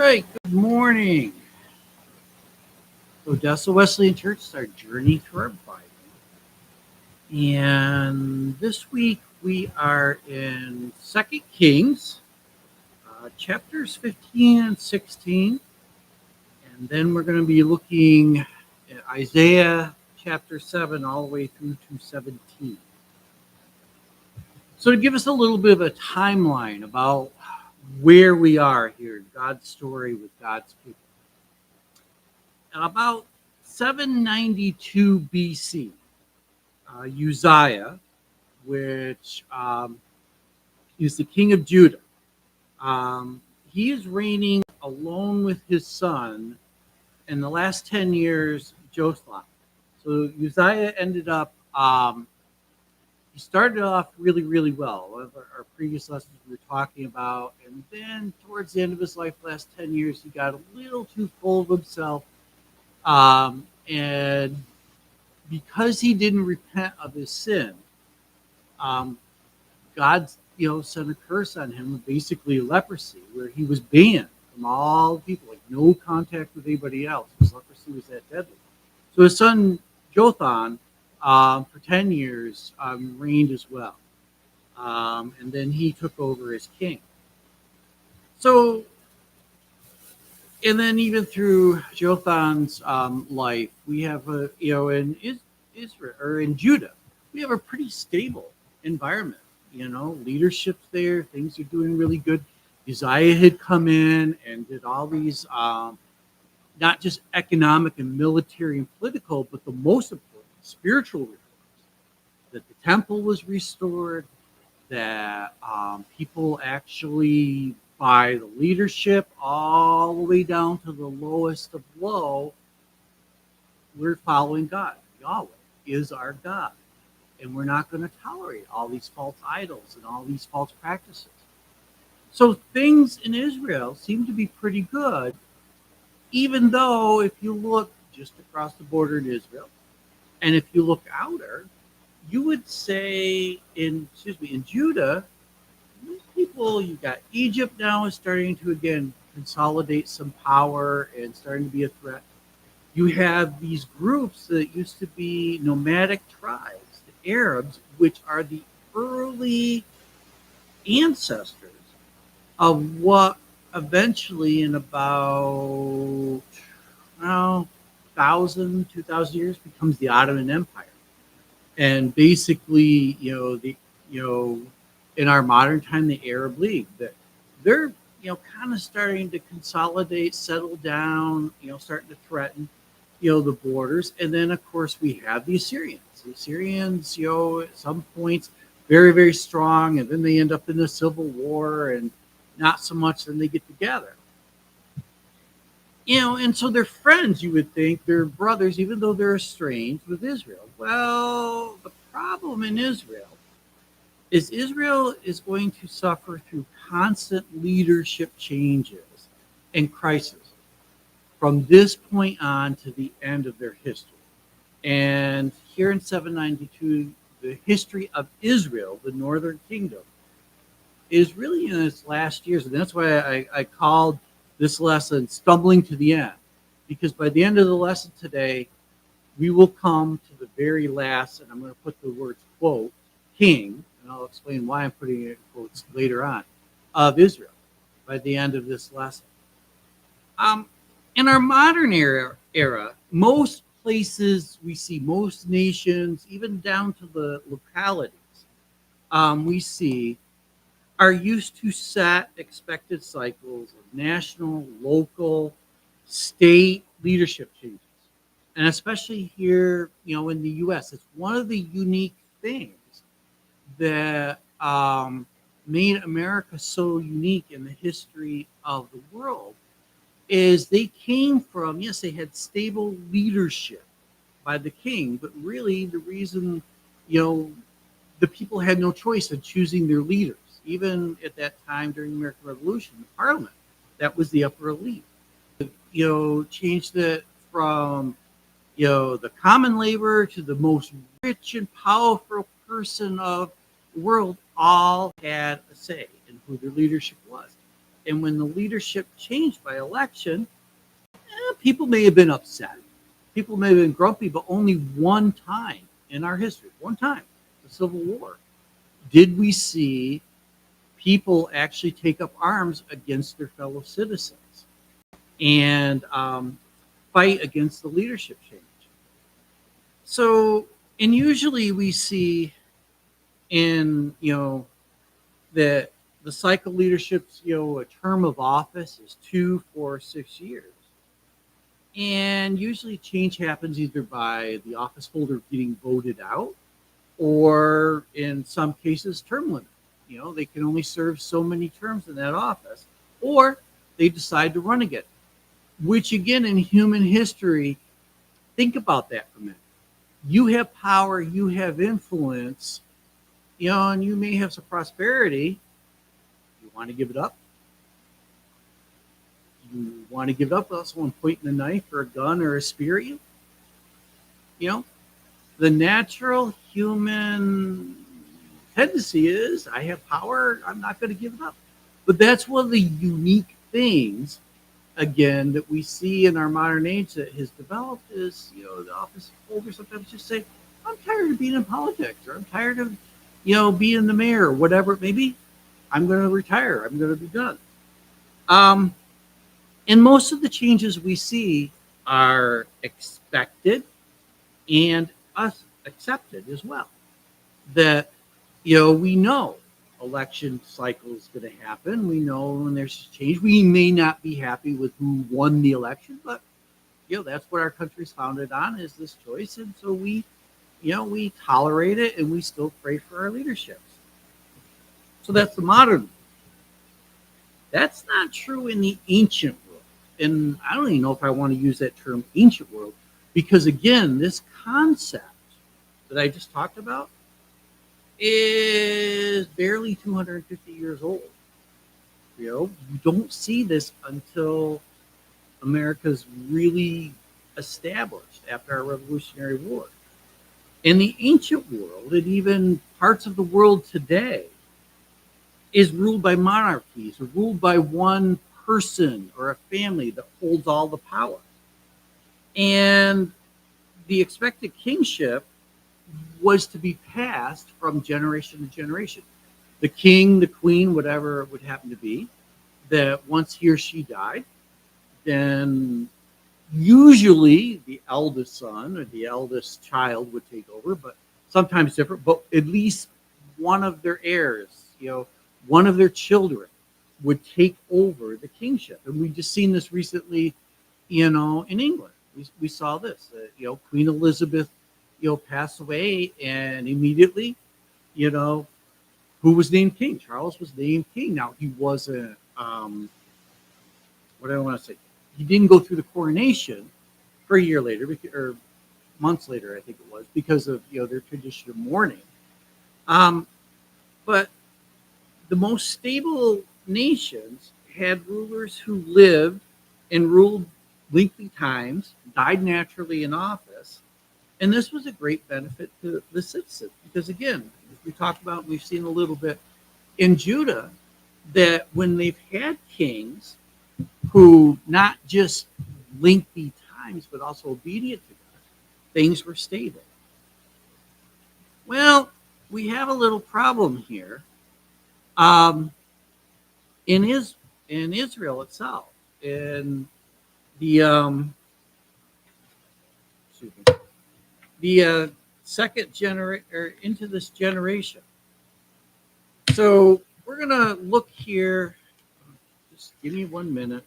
right, good morning. Odessa Wesleyan Church is our journey through our Bible. And this week we are in Second Kings, chapters 15 and 16. And then we're going to be looking at Isaiah chapter 7 all the way through to 17. So to give us a little bit of a timeline about where we are here in God's story with God's people. About 792 BC, Uzziah, which is the king of Judah, he is reigning alone with his son in the last 10 years, Jotham. So Uzziah ended up, he started off really, really well. One of our previous lessons we were talking about. And then towards the end of his life, last 10 years, he got a little too full of himself. And because he didn't repent of his sin, God, sent a curse on him, basically leprosy, where he was banned from all people, like no contact with anybody else. His leprosy was that deadly. So his son Jotham, for 10 years, reigned as well, and then he took over as king. So, and then even through Jotham's life, we have in Israel or in Judah, we have a pretty stable environment. Leadership's there, things are doing really good. Uzziah had come in and did all these, not just economic and military and political, but the most important spiritual reforms. That the temple was restored, that people actually, by the leadership all the way down to the lowest of low, we're following God. Yahweh is our God. And we're not going to tolerate all these false idols and all these false practices. So things in Israel seem to be pretty good, even though if you look just across the border in Israel, and if you look outer, you would say in Judah, these people, you've got Egypt now is starting to again consolidate some power and starting to be a threat. You have these groups that used to be nomadic tribes, the Arabs, which are the early ancestors of what eventually in about 2,000 years becomes the Ottoman Empire. And basically, in our modern time, the Arab League, that they're, kind of starting to consolidate, settle down, starting to threaten, the borders. And then, of course, we have the Assyrians. The Assyrians, at some points, very, very strong, and then they end up in the civil war, and not so much. Then they get together. And so they're friends, you would think. They're brothers, even though they're estranged with Israel. Well, the problem in Israel is going to suffer through constant leadership changes and crises from this point on to the end of their history. And here in 792, the history of Israel, the northern kingdom, is really in its last years. And that's why I called this lesson Stumbling to the End. Because by the end of the lesson today, we will come to the very last, and I'm going to put the words, quote, king, and I'll explain why I'm putting it in quotes later on, of Israel by the end of this lesson. In our modern era, most places we see, most nations, even down to the localities, we see are used to set expected cycles of national, local, state leadership changes. And especially here, in the U.S., it's one of the unique things that made America so unique in the history of the world is they came from, yes, they had stable leadership by the king, but really the reason, the people had no choice in choosing their leaders. Even at that time during the American Revolution, the Parliament, that was the upper elite. Changed it from, the common laborer to the most rich and powerful person of the world, all had a say in who their leadership was. And when the leadership changed by election, people may have been upset. People may have been grumpy, but only one time in our history, one time, the Civil War, did we see people actually take up arms against their fellow citizens and fight against the leadership change. So, and usually we see in, that the cycle leadership's, a term of office is 2, 4, 6 years. And usually change happens either by the office holder getting voted out or in some cases term limit. They can only serve so many terms in that office, or they decide to run again, which again in human history, think about that for a minute. You have power, you have influence, and you may have some prosperity. You want to give it up? You want to give it up without someone pointing a knife or a gun or a spear at you? You know, the natural human tendency is I have power, I'm not going to give it up. But that's one of the unique things, again, that we see in our modern age that has developed is, the office holders sometimes just say, I'm tired of being in politics, or I'm tired of, being the mayor, or whatever it may be. I'm going to retire. I'm going to be done. Um, and most of the changes we see are expected and us accepted as well. That, we know election cycle is going to happen. We know when there's change. We may not be happy with who won the election, but that's what our country's founded on is this choice, and so we tolerate it and we still pray for our leaderships. So that's the modern. That's not true in the ancient world, and I don't even know if I want to use that term ancient world because again, this concept that I just talked about is barely 250 years old. You don't see this until America's really established after our Revolutionary War. In the ancient world, and even parts of the world today, is ruled by monarchies, or ruled by one person or a family that holds all the power. And the expected kingship was to be passed from generation to generation. The king, the queen, whatever it would happen to be, that once he or she died, then usually the eldest son or the eldest child would take over, but sometimes different, but at least one of their heirs, one of their children would take over the kingship. And we just seen this recently, in England. We saw this, Queen Elizabeth, passed away, and immediately, who was named king? Charles was named king. Now, he wasn't, what do I want to say? He didn't go through the coronation for a year later, or months later, I think it was, because of, their tradition of mourning. But the most stable nations had rulers who lived and ruled lengthy times, died naturally in office. And this was a great benefit to the citizens because, again, as we talked about, we've seen a little bit in Judah, that when they've had kings who not just lengthy times, but also obedient to God, things were stable. Well, we have a little problem here. In Israel itself, in the second generation, or into this generation. So we're gonna look here. Just give me 1 minute.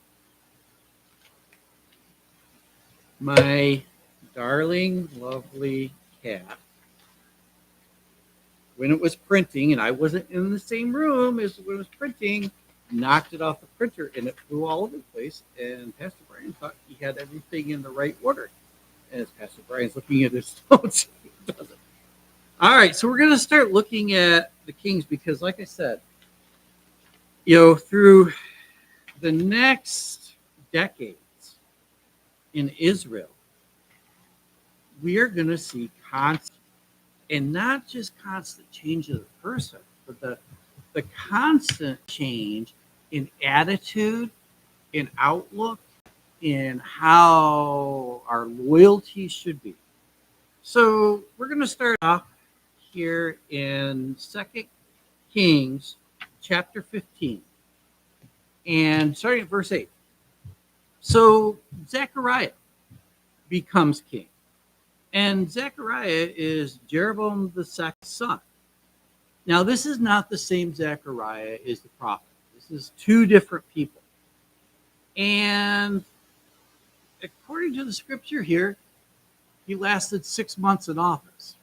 My darling, lovely cat, when it was printing, and I wasn't in the same room as when it was printing, knocked it off the printer and it flew all over the place. And Pastor Brian thought he had everything in the right order. And as Pastor Brian's looking at his notes, he doesn't. All right, so we're going to start looking at the kings because, like I said, through the next decades in Israel, we are going to see constant, and not just constant change of the person, but the constant change in attitude, in outlook, in how our loyalty should be. So we're going to start off here in Second Kings chapter 15 and starting at verse 8. So Zechariah becomes king. And Zechariah is Jeroboam the second's son. Now, this is not the same Zechariah as the prophet. This is two different people. And according to the scripture here, he lasted 6 months in office.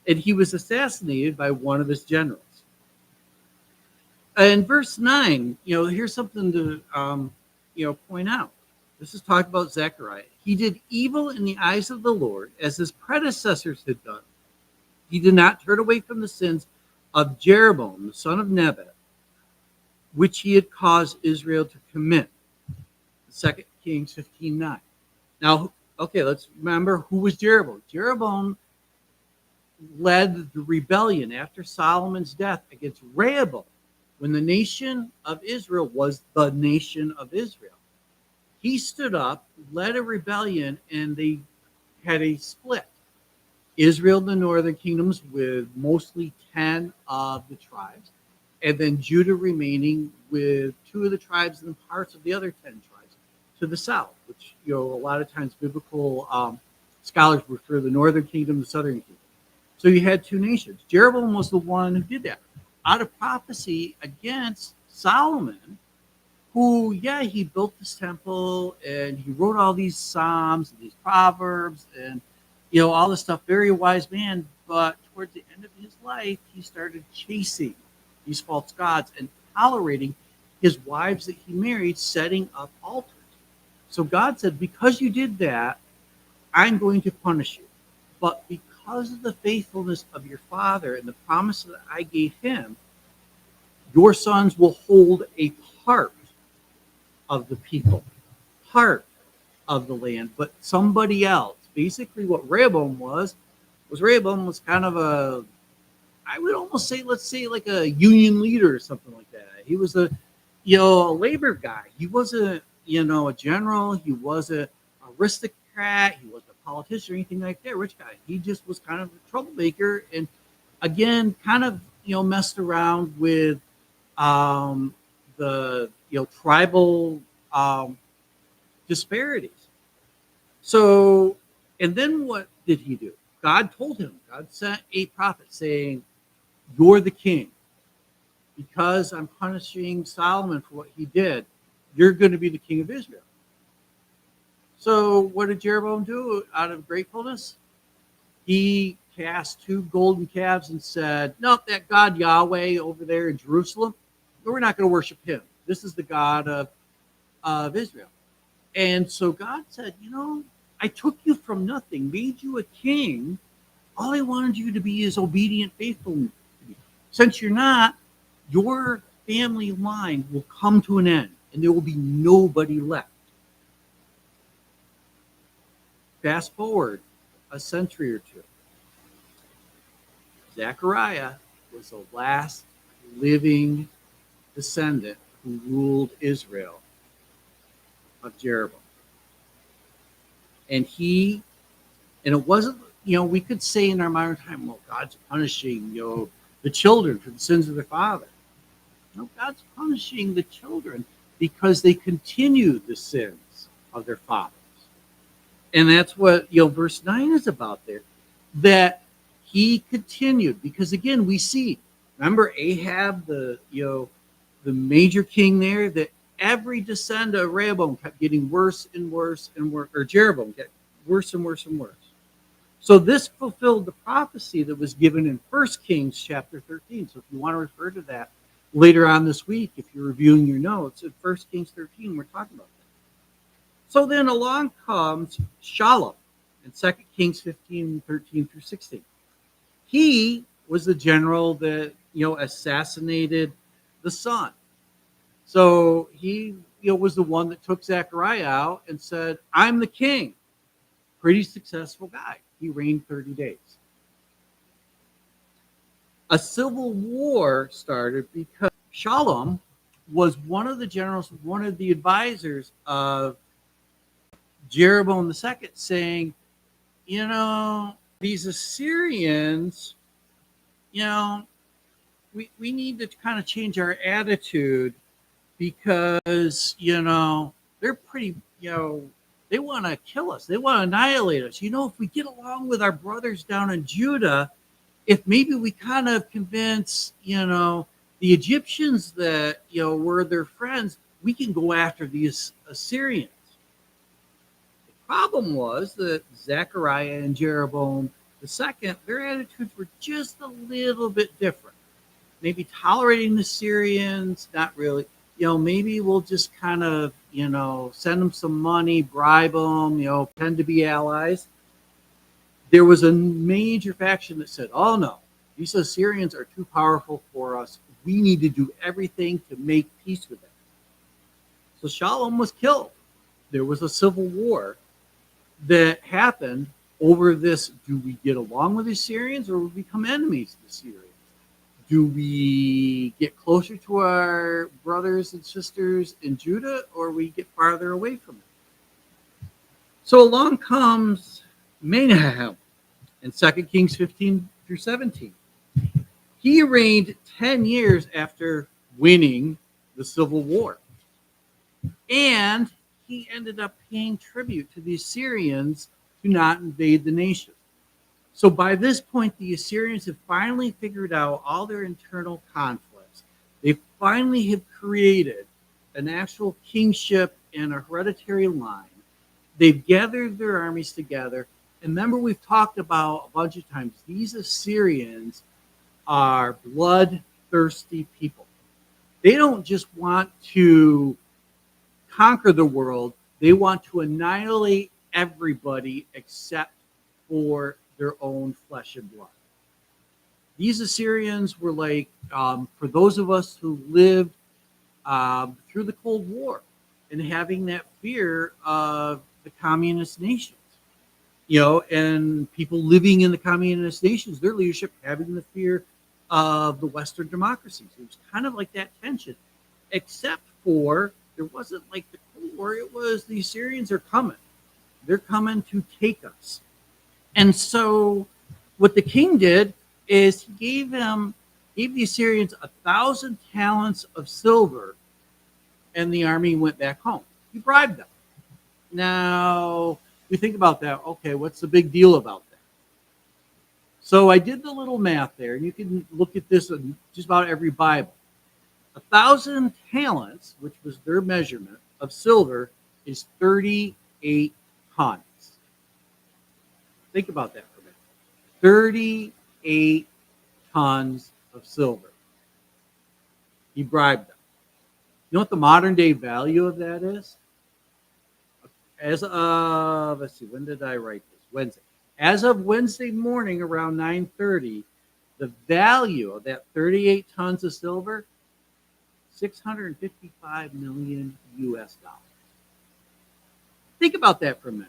And he was assassinated by one of his generals. In verse 9, here's something to point out. This is talking about Zechariah. He did evil in the eyes of the Lord as his predecessors had done. He did not turn away from the sins of Jeroboam, the son of Nebat, which he had caused Israel to commit. 2 Kings 15:9. Now, okay, let's remember who was Jeroboam. Jeroboam led the rebellion after Solomon's death against Rehoboam when the nation of Israel was the nation of Israel. He stood up, led a rebellion, and they had a split. Israel, the northern kingdoms, with mostly 10 of the tribes, and then Judah remaining with 2 of the tribes and parts of the other 10 tribes to the south, which, a lot of times biblical scholars refer to the northern kingdom, the southern kingdom. So you had 2 nations. Jeroboam was the one who did that out of prophecy against Solomon, who, he built this temple and he wrote all these Psalms and these Proverbs and, all this stuff. Very wise man. But towards the end of his life, he started chasing these false gods and tolerating his wives that he married, setting up altars. So God said, because you did that, I'm going to punish you. But because of the faithfulness of your father and the promise that I gave him, your sons will hold a part of the people, part of the land, but somebody else. Basically, what Rehoboam was kind of a, I would almost say, let's say, like a union leader or something like that. He was a labor guy. He wasn't, a general. He wasn't an aristocrat. He wasn't a politician or anything like that. Rich guy. He just was kind of a troublemaker, and again, kind of messed around with the tribal disparities. So, and then what did he do? God told him. God sent a prophet saying, "You're the king. Because I'm punishing Solomon for what he did, you're going to be the king of Israel." So what did Jeroboam do out of gratefulness? He cast 2 golden calves and said, "Nope, that God Yahweh over there in Jerusalem, we're not going to worship him. This is the God of Israel." And so God said, I took you from nothing, made you a king. All I wanted you to be is obedient, faithful. Since you're not, your family line will come to an end and there will be nobody left. Fast forward a century or 2. Zechariah was the last living descendant who ruled Israel of Jeroboam. And it wasn't, we could say in our modern time, well, God's punishing, the children for the sins of their father. No, God's punishing the children because they continue the sins of their fathers. And that's what, verse 9 is about there, that he continued. Because again, we see, remember Ahab, the major king there, that every descendant of Rehoboam kept getting worse and worse and worse, or Jeroboam got worse and worse and worse. So this fulfilled the prophecy that was given in 1 Kings chapter 13. So if you want to refer to that later on this week, if you're reviewing your notes, in 1 Kings 13, we're talking about that. So then along comes Shallum in 2 Kings 15, 13 through 16. He was the general that, assassinated the son. So he, was the one that took Zechariah out and said, "I'm the king." Pretty successful guy. He reigned 30 days. A civil war started because Shallum was one of the generals, one of the advisors of Jeroboam II, saying, these Assyrians, you know, we need to kind of change our attitude because, they're pretty, they want to kill us. They want to annihilate us. If we get along with our brothers down in Judah, if maybe we kind of convince, the Egyptians that, we're their friends, we can go after these Assyrians. The problem was that Zechariah and Jeroboam II, their attitudes were just a little bit different. Maybe tolerating the Syrians, not really. Maybe we'll just kind of, send them some money, bribe them, pretend to be allies. There was a major faction that said, oh no, these Assyrians are too powerful for us. We need to do everything to make peace with them. So Shalom was killed. There was a civil war that happened over this. Do we get along with the Assyrians or we become enemies of the Syrians? Do we get closer to our brothers and sisters in Judah or we get farther away from it? So along comes Menahem in 2 Kings 15 through 17. He reigned 10 years after winning the Civil War. And he ended up paying tribute to the Assyrians to not invade the nation. So by this point, the Assyrians have finally figured out all their internal conflicts. They finally have created an actual kingship and a hereditary line. They've gathered their armies together. And remember, we've talked about a bunch of times, these Assyrians are bloodthirsty people. They don't just want to conquer the world. They want to annihilate everybody except for their own flesh and blood. These Assyrians were like, for those of us who lived through the Cold War and having that fear of the communist nations, and people living in the communist nations, their leadership having the fear of the Western democracies. It was kind of like that tension, except for there wasn't like the Cold War. It was the Assyrians are coming. They're coming to take us. And so what the king did is he gave the Assyrians 1,000 talents of silver, and the army went back home. He bribed them. Now, we think about that. Okay, what's the big deal about that? So I did the little math there, and you can look at this in just about every Bible. 1,000 talents, which was their measurement of silver, is 38 tons. Think about that for a minute. 38 tons of silver. He bribed them. You know what the modern day value of that is? As of, let's see, when did I write this? Wednesday. As of Wednesday morning around 9:30, the value of that 38 tons of silver, $655 million US. Think about that for a minute.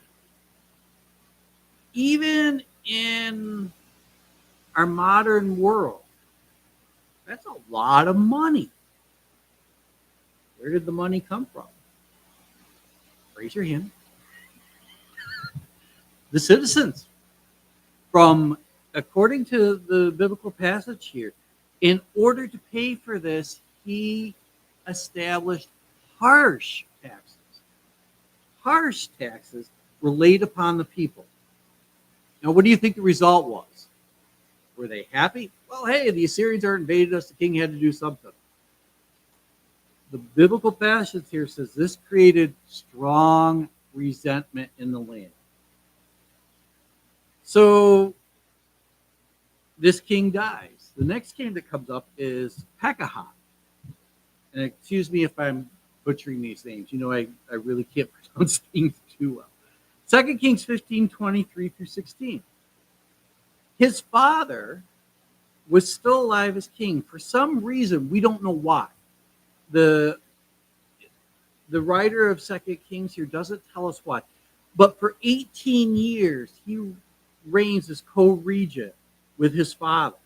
Even in our modern world, that's a lot of money. Where did the money come from? Raise your hand. The citizens. According to the biblical passage here, in order to pay for this, he established harsh taxes. Harsh taxes were laid upon the people. Now, what do you think the result was? Were they happy? Well, hey, the Assyrians are invaded us. The king had to do something. The biblical passage here says this created strong resentment in the land. So this king dies. The next king that comes up is Pekah. And excuse me if I'm butchering these names. I really can't pronounce things too well. 2 Kings 15, 23 through 16. His father was still alive as king. For some reason, we don't know why. The writer of 2 Kings here doesn't tell us why. But for 18 years, he reigns as co-regent with his father.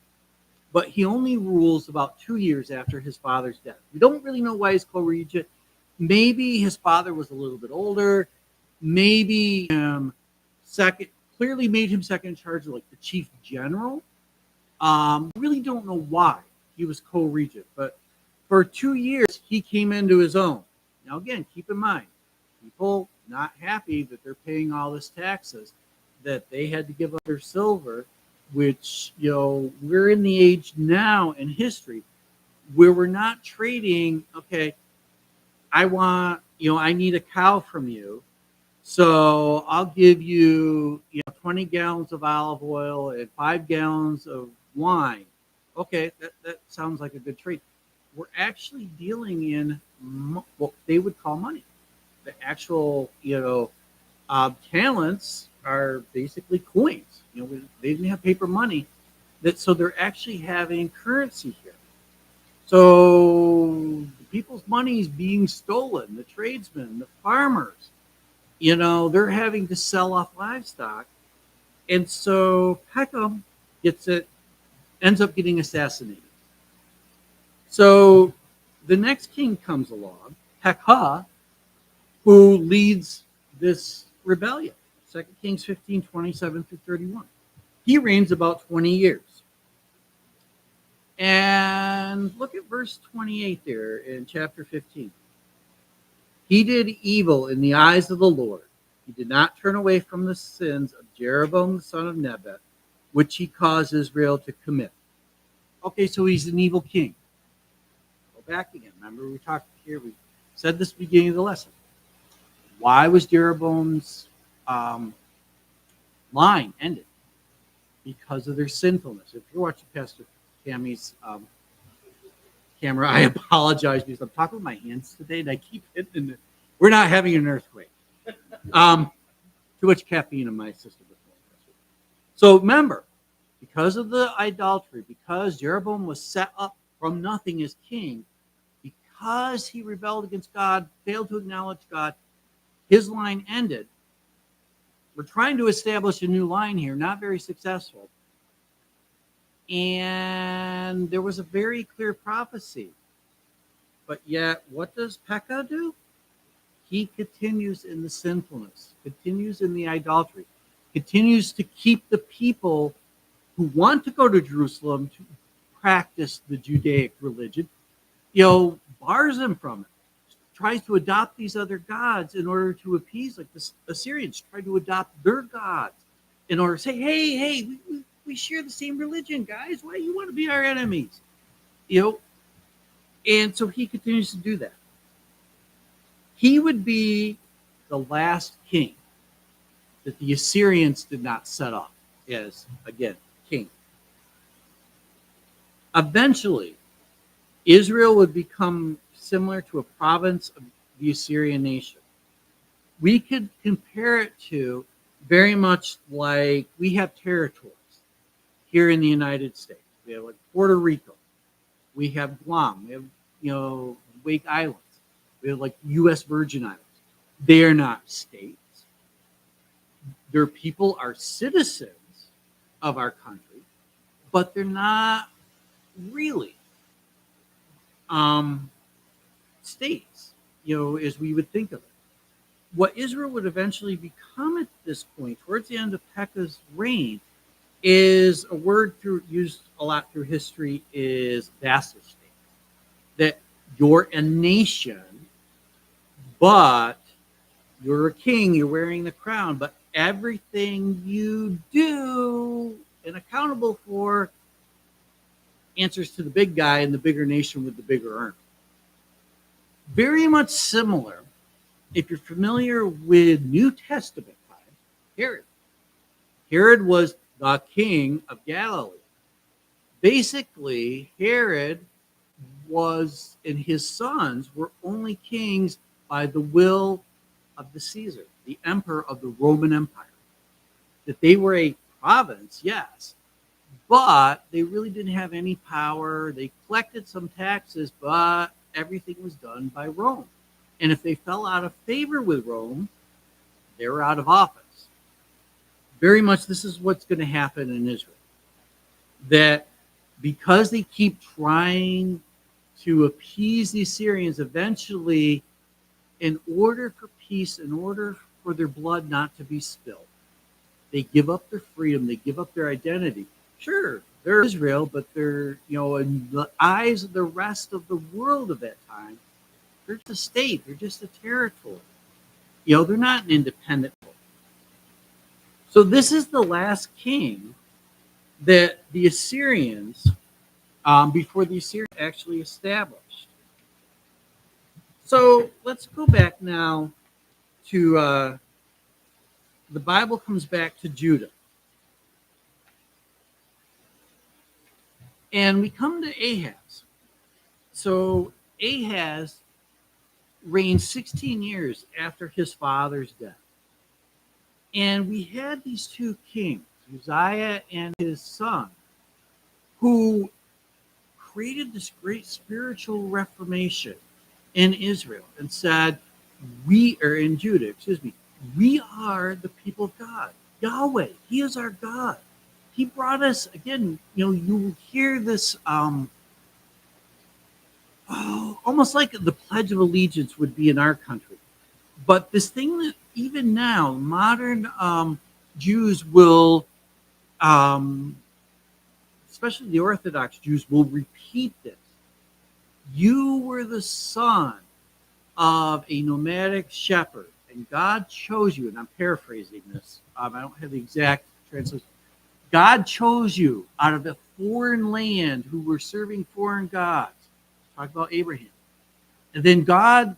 but he only rules about 2 years after his father's death. We don't really know why he's co-regent. Maybe his father was a little bit older. Maybe second, clearly made him second in charge of like the chief general. Really don't know why he was co-regent, but for 2 years he came into his own. Now again, keep in mind, people not happy that they're paying all this taxes, that they had to give up their silver, which we're in the age now in history where we're not trading. Okay, I need a cow from you, so I'll give you 20 gallons of olive oil and 5 gallons of wine. Okay, that sounds like a good trade. We're actually dealing in what they would call money. The actual talents are basically coins. They didn't have paper money, so they're actually having currency here. So people's money is being stolen. The tradesmen, the farmers, they're having to sell off livestock, and so Peckham ends up getting assassinated. So the next king comes along, Pekah, who leads this rebellion. 2 Kings 15, 27 through 31. He reigns about 20 years. And look at verse 28 there in chapter 15. He did evil in the eyes of the Lord. He did not turn away from the sins of Jeroboam the son of Nebat, which he caused Israel to commit. Okay, so he's an evil king. Go back again. Remember we talked here, we said this at the beginning of the lesson. Why was Jeroboam's line ended? Because of their sinfulness. If you're watching Pastor Tammy's camera, I apologize because I'm talking with my hands today and I keep hitting it. We're not having an earthquake. Too much caffeine in my system. So remember, because of the idolatry, because Jeroboam was set up from nothing as king, because he rebelled against God, failed to acknowledge God, his line ended. We're trying to establish a new line here, not very successful. And there was a very clear prophecy. But yet, what does Pekah do? He continues in the sinfulness, continues in the idolatry, continues to keep the people who want to go to Jerusalem to practice the Judaic religion, bars them from it, tries to adopt these other gods in order to appease, like the Assyrians try to adopt their gods in order to say, hey, we share the same religion, guys. Why do you want to be our enemies? And so he continues to do that. He would be the last king that the Assyrians did not set up as, again, king. Eventually, Israel would become similar to a province of the Assyrian nation. We could compare it to very much like we have territories here in the United States. We have like Puerto Rico. We have Guam. We have, Wake Islands. We have like U.S. Virgin Islands. They are not states. Their people are citizens of our country, but they're not really states, as we would think of it. What Israel would eventually become at this point, towards the end of Pekah's reign, is a word used a lot through history, is vassal state. That you're a nation, but you're a king, you're wearing the crown, but everything you do and accountable for answers to the big guy in the bigger nation with the bigger army. Very much similar, if you're familiar with New Testament times, Herod. Herod was the king of Galilee. Basically, Herod and his sons were only kings by the will of the Caesar, the emperor of the Roman Empire. That they were a province, yes, but they really didn't have any power. They collected some taxes, but everything was done by Rome. And if they fell out of favor with Rome, they were out of office. Very much this is what's going to happen in Israel. That because they keep trying to appease the Assyrians, eventually, in order for peace, in order for their blood not to be spilled, they give up their freedom, they give up their identity. Sure, they're Israel, but they're, in the eyes of the rest of the world of that time, they're just a state, they're just a territory. They're not an independent. So this is the last king that the Assyrians, before the Assyrians actually established. So let's go back now to the Bible comes back to Judah. And we come to Ahaz. So Ahaz reigned 16 years after his father's death. And we had these two kings, Uzziah and his son, who created this great spiritual reformation in Israel and said, in Judah, we are the people of God. Yahweh, He is our God. He brought us, again, you hear this almost like the Pledge of Allegiance would be in our country. But this thing that even now, modern Jews will, especially the Orthodox Jews, will repeat this. You were the son of a nomadic shepherd, and God chose you, and I'm paraphrasing this. I don't have the exact translation. God chose you out of a foreign land who were serving foreign gods. Talk about Abraham. And then God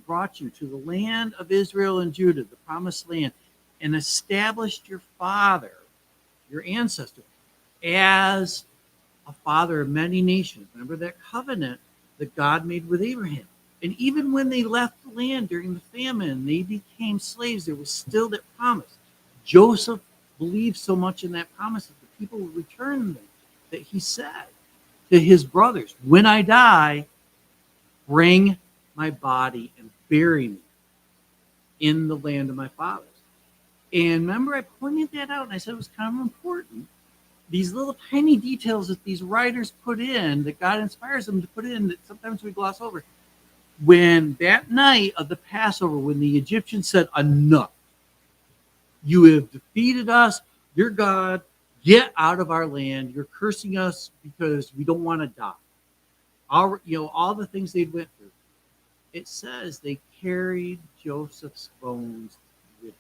brought you to the land of Israel and Judah, the promised land, and established your father, your ancestor, as a father of many nations. Remember that covenant that God made with Abraham. And even when they left the land during the famine, they became slaves, there was still that promise. Joseph believed so much in that promise that the people would return them, that he said to his brothers, when I die, bring my body and bury me in the land of my fathers. And remember, I pointed that out and I said it was kind of important. These little tiny details that these writers put in, that God inspires them to put in, that sometimes we gloss over. When that night of the Passover, when the Egyptians said, enough, you have defeated us, you're God, get out of our land, you're cursing us because we don't want to die. All the things they went through. It says they carried Joseph's bones with them.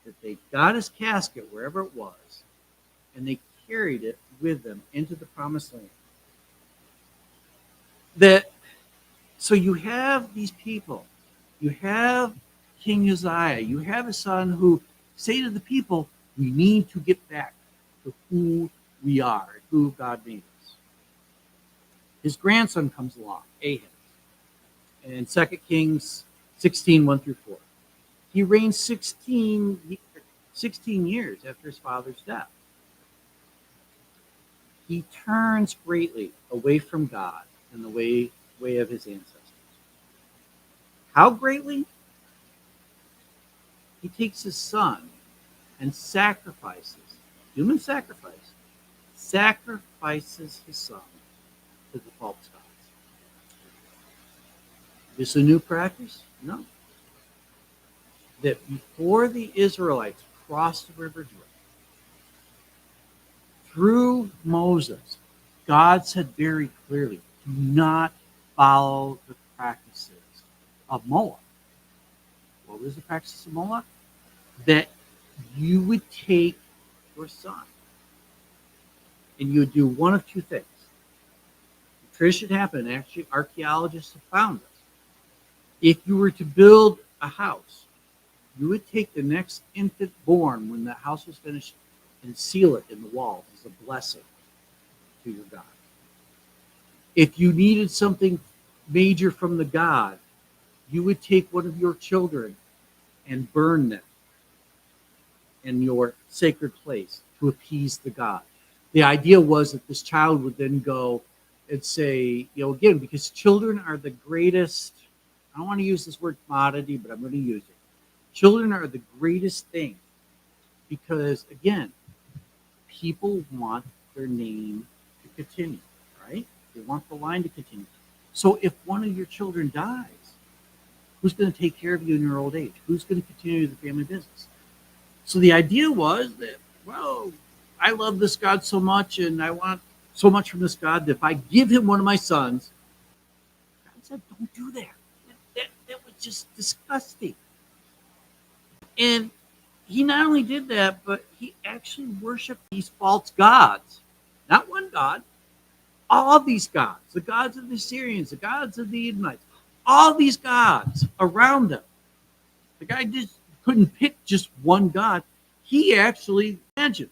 That they got his casket wherever it was, and they carried it with them into the promised land. So you have these people. You have King Uzziah. You have a son who say to the people, we need to get back to who we are, who God made us. His grandson comes along, Ahaz. And in 2 Kings 16, 1 through 4. He reigned 16 years after his father's death. He turns greatly away from God and the way of his ancestors. How greatly? He takes his son and sacrifices his son to the false gods. Is this a new practice? No. That before the Israelites crossed the river Jordan, through Moses, God said very clearly, do not follow the practices of Moloch. What was the practice of Moloch? That you would take your son and you would do one of two things. The tradition happened, actually, archaeologists have found this. If you were to build a house, you would take the next infant born when the house was finished and seal it in the walls as a blessing to your God. If you needed something major from the God, you would take one of your children and burn them in your sacred place to appease the God. The idea was that this child would then go and say, again, because children are the greatest, I don't want to use this word commodity, but I'm going to use it. Children are the greatest thing because, again, people want their name to continue, right? They want the line to continue. So if one of your children dies, who's going to take care of you in your old age? Who's going to continue the family business? So the idea was that, well, I love this God so much and I want so much from this God that if I give him one of my sons, God said, don't do that. That was just disgusting. And he not only did that, but he actually worshiped these false gods. Not one God, all these gods, the gods of the Assyrians, the gods of the Edomites, all these gods around them. The guy just couldn't pick just one god. He actually, imagine,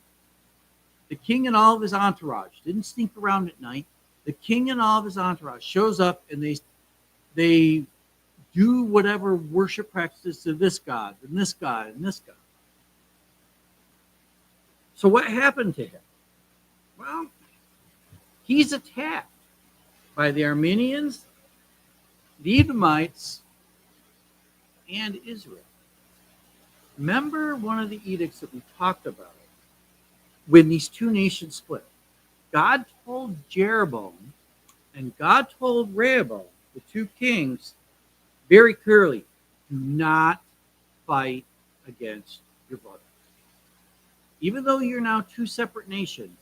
the king and all of his entourage didn't sneak around at night. The king and all of his entourage shows up and they do whatever worship practices to this god and this god and this god. So what happened to him? Well, he's attacked by the Armenians, the Edomites, and Israel. Remember one of the edicts that we talked about when these two nations split. God told Jeroboam and God told Rehoboam, the two kings, very clearly, do not fight against your brothers. Even though you're now two separate nations,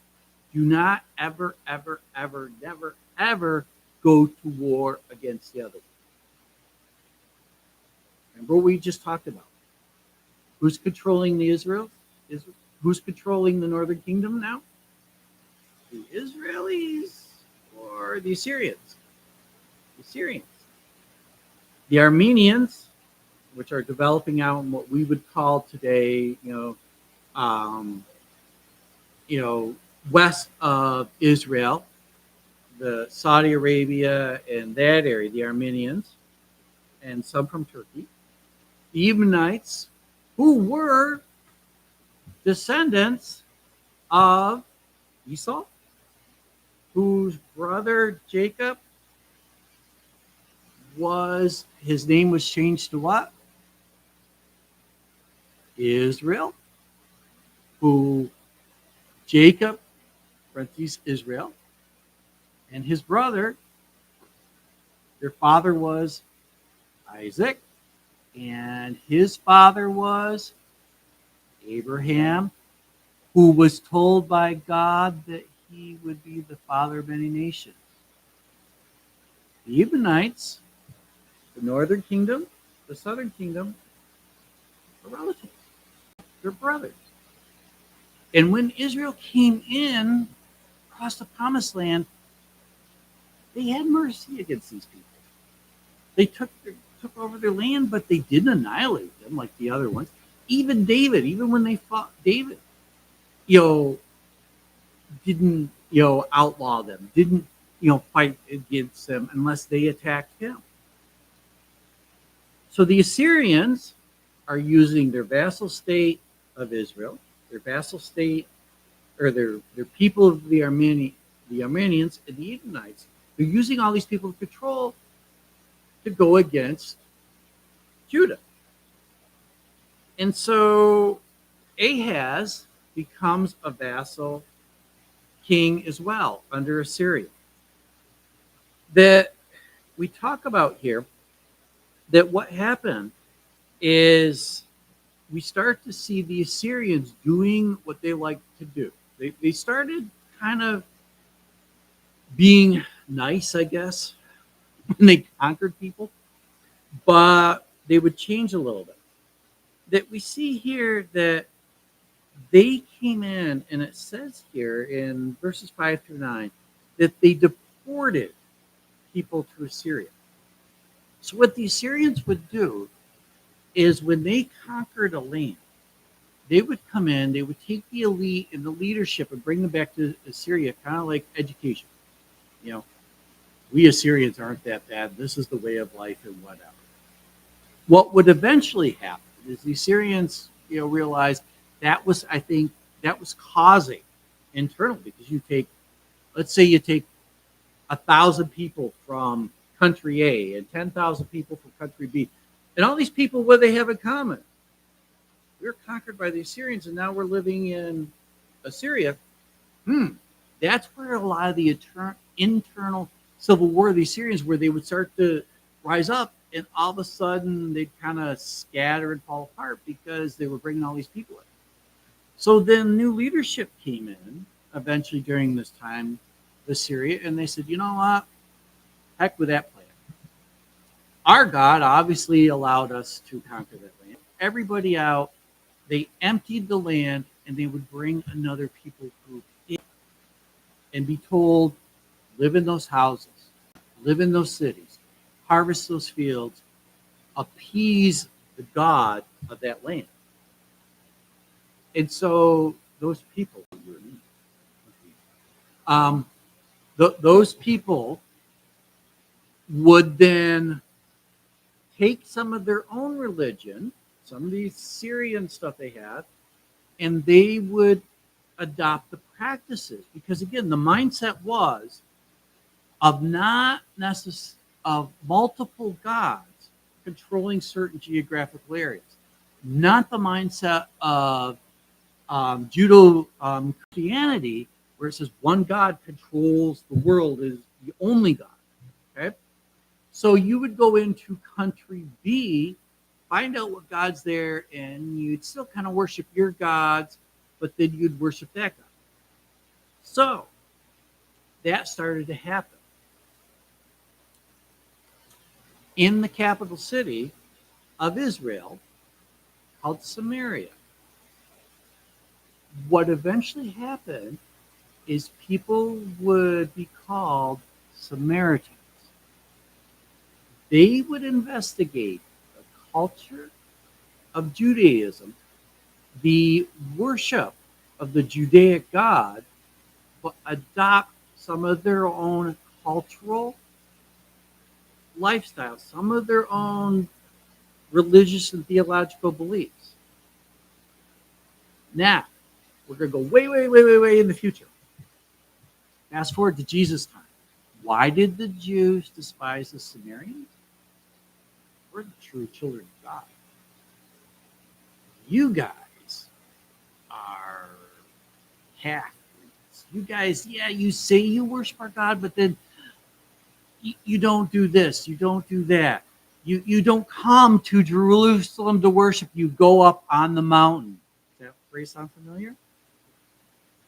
do not ever, ever, ever, never, ever go to war against the other. Remember what we just talked about? Who's controlling the Israel? Who's controlling the northern kingdom now? The Israelis or the Assyrians? The Assyrians. The Armenians, which are developing out in what we would call today, west of Israel, the Saudi Arabia and that area, the Armenians, and some from Turkey. The Edomites, who were descendants of Esau, whose brother Jacob his name was changed to what? Israel, who Jacob, parentheses, Israel, and his brother, their father was Isaac, and his father was Abraham, who was told by God that he would be the father of many nations. The Edomites, the northern kingdom, the southern kingdom, are relatives. They're brothers. And when Israel came in across the promised land, they had mercy against these people. They took over their land, but they didn't annihilate them like the other ones. Even David, even when they fought David, didn't, outlaw them, didn't, fight against them unless they attacked him. So the Assyrians are using their vassal state of Israel, their vassal state, or their people of the Armenians and the Edomites. They're using all these people of control to go against Judah. And so Ahaz becomes a vassal king as well under Assyria. That we talk about here, that what happened is we start to see the Assyrians doing what they like to do. They started kind of being nice, I guess, when they conquered people, but they would change a little bit. That we see here that they came in, and it says here in verses 5 through 9, that they deported people to Assyria. So what the Assyrians would do is when they conquered a land, they would come in, they would take the elite and the leadership and bring them back to Assyria, kind of like education. We Assyrians aren't that bad. This is the way of life and whatever. What would eventually happen is the Assyrians, realized that was causing internal, because let's say you take 1,000 people from country A and 10,000 people from country B. And all these people, what do they have in common? We were conquered by the Assyrians, and now we're living in Assyria. That's where a lot of the internal civil war of the Assyrians, where they would start to rise up, and all of a sudden they'd kind of scatter and fall apart because they were bringing all these people in. So then new leadership came in eventually during this time, Assyria, and they said, you know what? Heck with that plan. Our God obviously allowed us to conquer that land. Everybody out, they emptied the land, and they would bring another people group in and be told, live in those houses, live in those cities, harvest those fields, appease the God of that land. And so those people, um, those people would then take some of their own religion, some of the Syrian stuff they had, and they would adopt the practices. Because again, the mindset was of not necessarily of multiple gods controlling certain geographical areas, not the mindset of Judo Christianity, where it says one God controls the world, is the only God. Okay, so you would go into country B, find out what God's there, and you'd still kind of worship your gods, but then you'd worship that God. So that started to happen in the capital city of Israel, called Samaria. What eventually happened is people would be called Samaritans. They would investigate the culture of Judaism, the worship of the Judaic God, but adopt some of their own cultural lifestyle, some of their own religious and theological beliefs. Now, we're going to go way, way, way, way, way in the future. Fast forward to Jesus' time. Why did the Jews despise the Samaritans? We're the true children of God. You guys are half-breeds. You guys, yeah, you say you worship our God, but then you don't do this, you don't do that. You don't come to Jerusalem to worship, you go up on the mountain. Does that phrase sound familiar?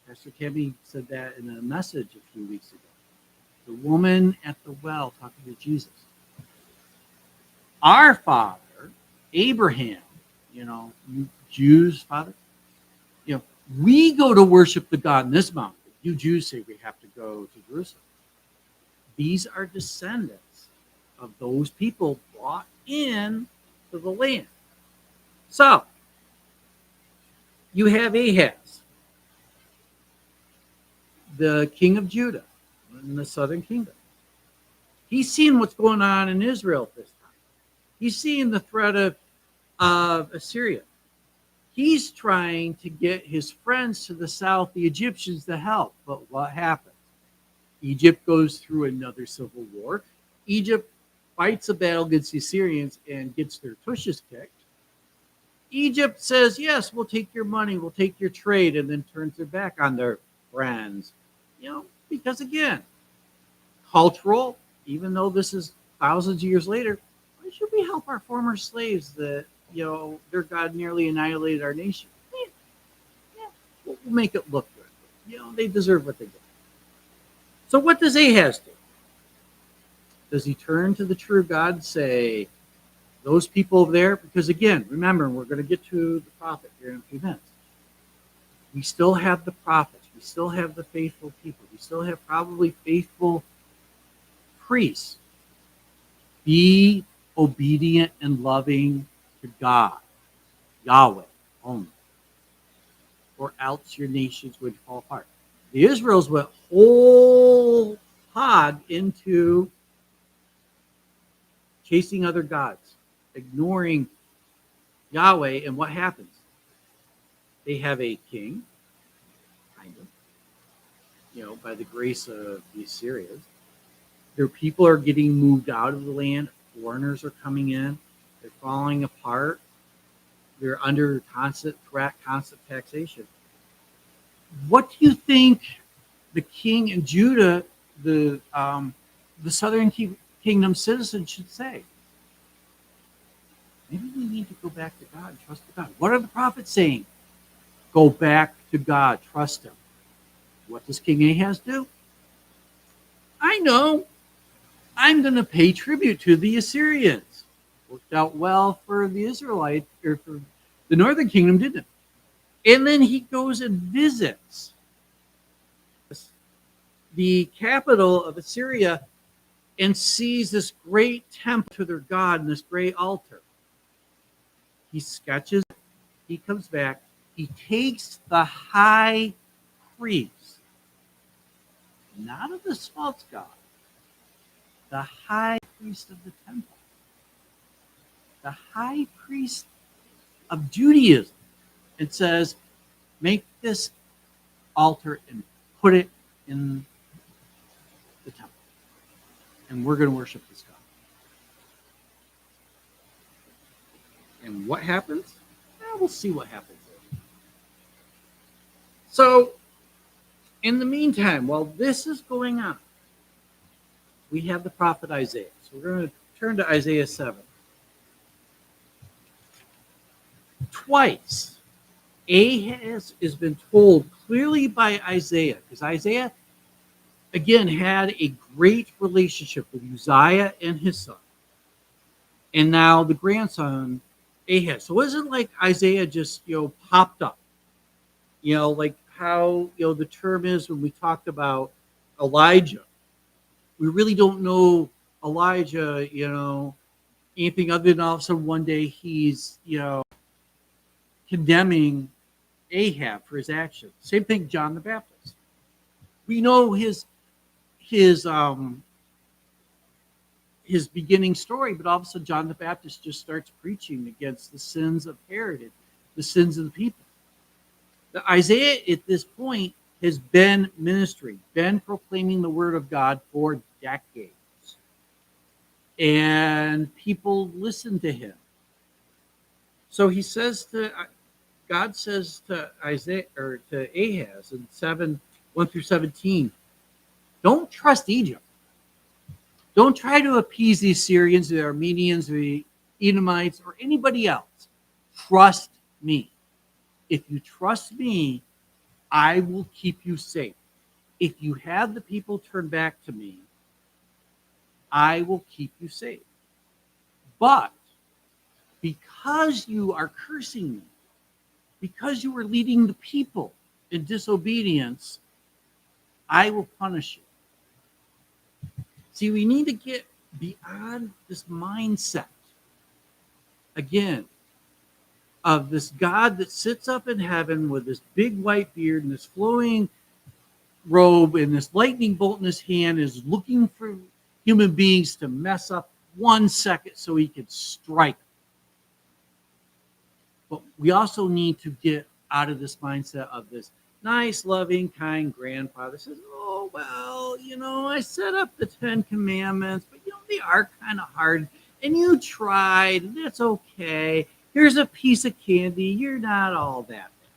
Pastor Kevin said that in a message a few weeks ago. The woman at the well talking to Jesus. Our father, Abraham, you Jews' father, we go to worship the God in this mountain. You Jews say we have to go to Jerusalem. These are descendants of those people brought in to the land. So, you have Ahaz, the king of Judah in the southern kingdom. He's seeing what's going on in Israel at this time. He's seeing the threat of Assyria. He's trying to get his friends to the south, the Egyptians, to help. But what happens? Egypt goes through another civil war. Egypt fights a battle against the Assyrians and gets their tushes kicked. Egypt says, yes, we'll take your money, we'll take your trade, and then turns their back on their friends. Because again, cultural, even though this is thousands of years later, why should we help our former slaves that, their God nearly annihilated our nation? Yeah, we'll make it look good. They deserve what they get. So what does Ahaz do? Does he turn to the true God and say, those people over there? Because again, remember, we're going to get to the prophet here in a few minutes. We still have the prophets. We still have the faithful people. We still have probably faithful priests. Be obedient and loving to God, Yahweh only, or else your nations would fall apart. The Israels went whole hog into chasing other gods, ignoring Yahweh, and what happens? They have a king, kind of, by the grace of the Assyrians. Their people are getting moved out of the land. Foreigners are coming in. They're falling apart. They're under constant threat, constant taxation. What do you think the king in Judah, the southern kingdom citizen should say. Maybe we need to go back to God, trust God. What are the prophets saying? Go back to God, trust Him. What does King Ahaz do? I know. I'm going to pay tribute to the Assyrians. Worked out well for the Israelites, or for the northern kingdom, didn't it? And then he goes and visits the capital of Assyria and sees this great temple to their God and this great altar. He sketches it. He comes back. He takes the high priest, not of this false god, the high priest of the temple, the high priest of Judaism, and says, make this altar and put it in the temple. And we're going to worship this God. And what happens? We'll see what happens. So, in the meantime, while this is going on, we have the prophet Isaiah. So we're going to turn to Isaiah 7. Twice, Ahaz has been told clearly by Isaiah, because Isaiah, again, had a great relationship with Uzziah and his son, and now the grandson, Ahaz. So it wasn't like Isaiah just, popped up. Like how, the term is when we talked about Elijah. We really don't know Elijah, anything other than all of a sudden one day he's, condemning Ahab for his actions. Same thing, John the Baptist. We know his beginning story, but all of a sudden John the Baptist just starts preaching against the sins of Herod, the sins of the people. Isaiah at this point has been ministering, been proclaiming the word of God for decades. And people listen to him. So God says to Isaiah, or to Ahaz in 1-17, don't trust Egypt. Don't try to appease the Assyrians, the Armenians, the Edomites, or anybody else. Trust me. If you trust me, I will keep you safe. If you have the people turn back to me, I will keep you safe. But because you are cursing me, because you are leading the people in disobedience, I will punish you. See, we need to get beyond this mindset, again, of this God that sits up in heaven with this big white beard and this flowing robe and this lightning bolt in his hand, is looking for human beings to mess up 1 second so he can strike. But we also need to get out of this mindset of this nice, loving, kind grandfather says, oh, well, I set up the 10 Commandments, but, they are kind of hard. And you tried, and that's okay. Here's a piece of candy. You're not all that bad.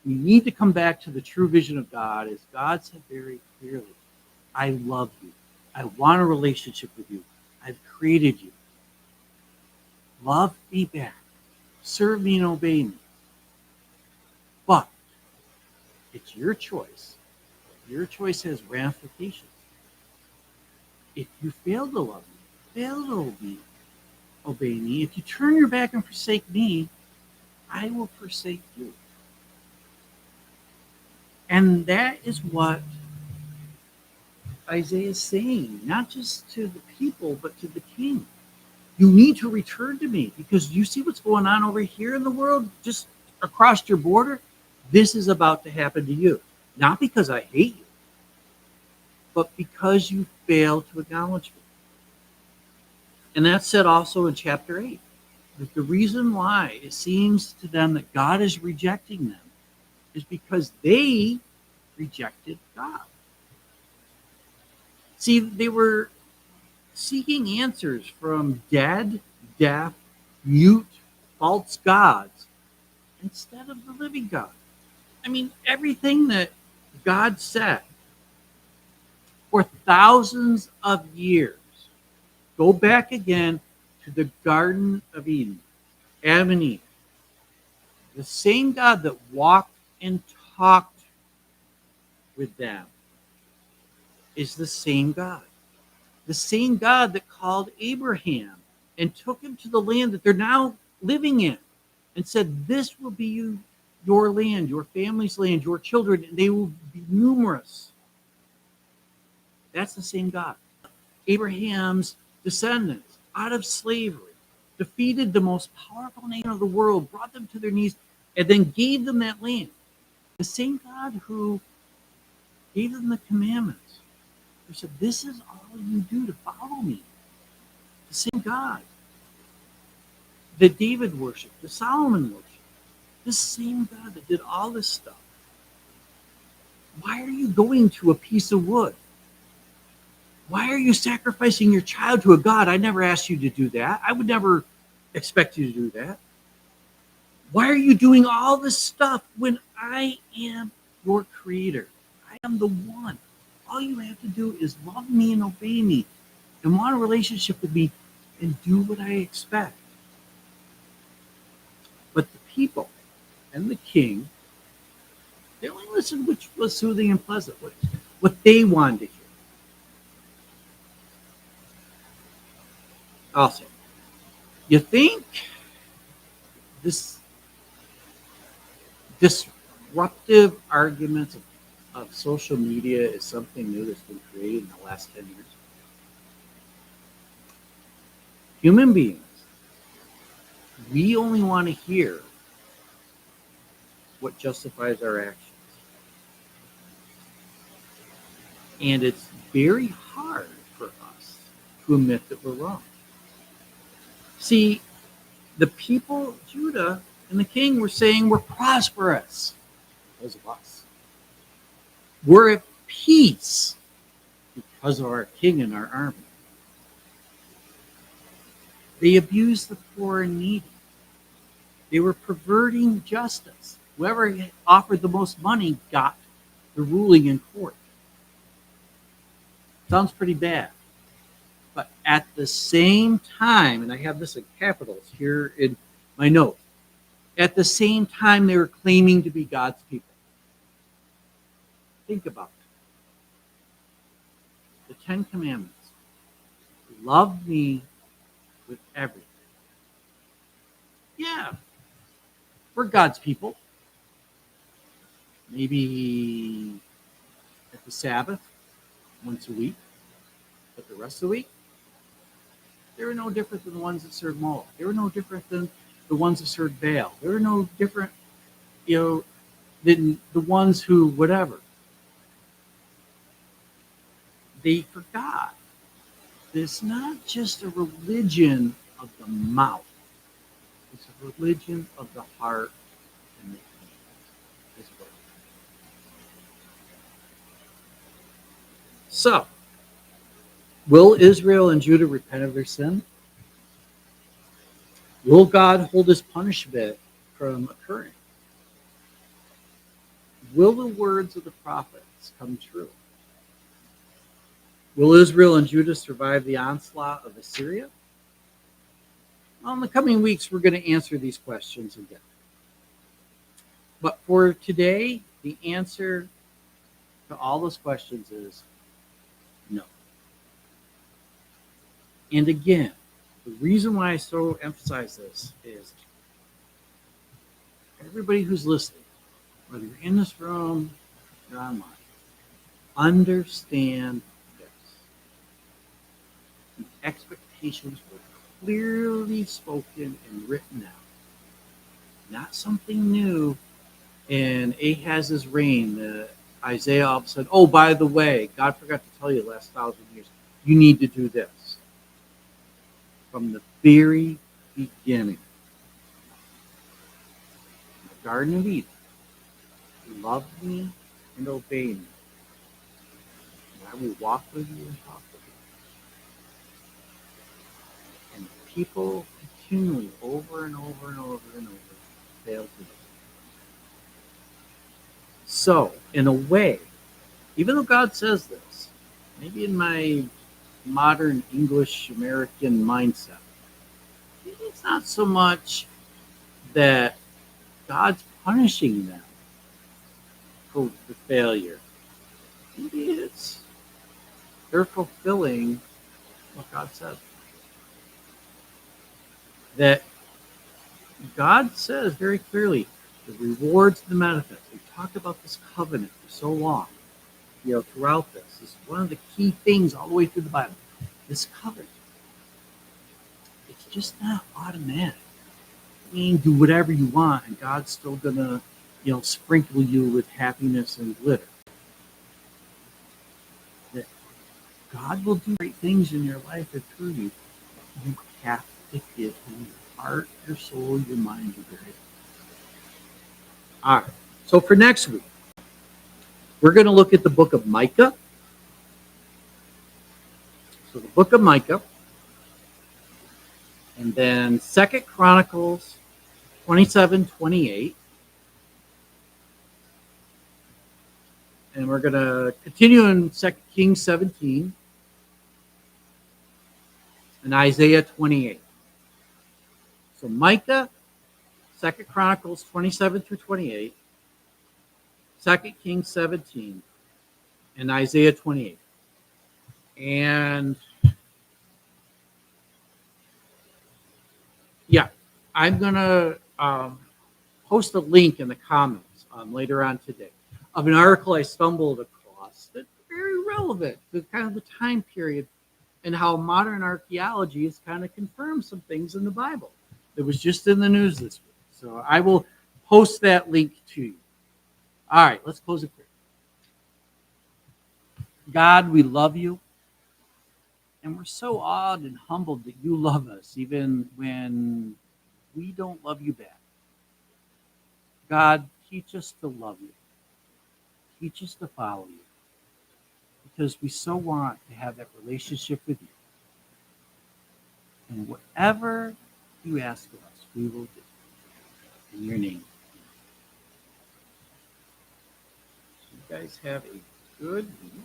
We need to come back to the true vision of God, as God said very clearly, I love you. I want a relationship with you. I've created you. Love me back. Serve me and obey me. But it's your choice. Your choice has ramifications. If you fail to love me, fail to obey me, if you turn your back and forsake me, I will forsake you. And that is what Isaiah is saying, not just to the people, but to the king. You need to return to me, because you see what's going on over here in the world, just across your border. This is about to happen to you. Not because I hate you, but because you fail to acknowledge me. And that's said also in chapter 8. That the reason why it seems to them that God is rejecting them is because they rejected God. See, they were seeking answers from dead, deaf, mute, false gods instead of the living God. I mean, everything that God said, for thousands of years, go back again to the Garden of Eden, Adam and Eve. The same God that walked and talked with them is the same God. The same God that called Abraham and took him to the land that they're now living in and said, this will be your land, your family's land, your children, and they will be numerous. That's the same God. Abraham's descendants out of slavery, defeated the most powerful nation of the world, brought them to their knees, and then gave them that land. The same God who gave them the commandments, who said, this is all you do to follow me. The same God that David worshiped, that Solomon worshiped, this same God that did all this stuff. Why are you going to a piece of wood? Why are you sacrificing your child to a God? I never asked you to do that. I would never expect you to do that. Why are you doing all this stuff when I am your creator? I am the one. All you have to do is love me and obey me and want a relationship with me and do what I expect. But the people and the king, they only listened which was soothing and pleasant, what they wanted to hear. Also, you think this disruptive arguments of social media is something new that's been created in the last 10 years? Human beings, we only want to hear what justifies our actions. And it's very hard for us to admit that we're wrong. See, the people of Judah and the king were saying we're prosperous because of us. We're at peace because of our king and our army. They abused the poor and needy. They were perverting justice. Whoever offered the most money got the ruling in court. Sounds pretty bad. But at the same time, and I have this in capitals here in my note, at the same time they were claiming to be God's people. Think about it. The 10 Commandments. Love me with everything. Yeah, we're God's people. Maybe at the Sabbath, once a week. But the rest of the week, they were no different than the ones that served Moloch. They were no different than the ones that served Baal. They were no different, than the ones who whatever. They forgot that it's not just a religion of the mouth. It's a religion of the heart and the hands as well. So, will Israel and Judah repent of their sin? Will God hold his punishment from occurring? Will the words of the prophets come true? Will Israel and Judah survive the onslaught of Assyria? Well, in the coming weeks, we're going to answer these questions again. But for today, the answer to all those questions is no. And again, the reason why I so emphasize this is everybody who's listening, whether you're in this room or online, understand this. The expectations were clearly spoken and written out. Not something new in Ahaz's reign. Isaiah all of a sudden, oh, by the way, God forgot to tell you the last 1,000 years, you need to do this. From the very beginning, in the Garden of Eden, love me and obey me. And I will walk with you and talk with you. And people continually, over and over and over and over, fail to do. So, in a way, even though God says this, maybe in my modern English American mindset, maybe it's not so much that God's punishing them for the failure. Maybe it's they're fulfilling what God says. That God says very clearly the rewards, the benefits. We've talked about this covenant for so long, throughout this. This is one of the key things all the way through the Bible. This covenant, it's just not automatic. I mean, do whatever you want, and God's still gonna, sprinkle you with happiness and glitter. That God will do great things in your life and through you. You have to get in your heart, your soul, your mind, your very. All right. So for next week, we're going to look at the book of Micah. So the book of Micah, and then Second Chronicles 27:28. And we're going to continue in 2 Kings 17 and Isaiah 28. So Micah, 2 Chronicles 27 through 28, 2 Kings 17, and Isaiah 28. And yeah, I'm going to post a link in the comments later on today of an article I stumbled across that's very relevant to kind of the time period and how modern archaeology has kind of confirmed some things in the Bible that was just in the news this week. So I will post that link to you. All right, let's close it prayer. God, we love you. And we're so awed and humbled that you love us, even when we don't love you back. God, teach us to love you. Teach us to follow you. Because we so want to have that relationship with you. And whatever you ask of us, we will do. In your name. You guys have a good week.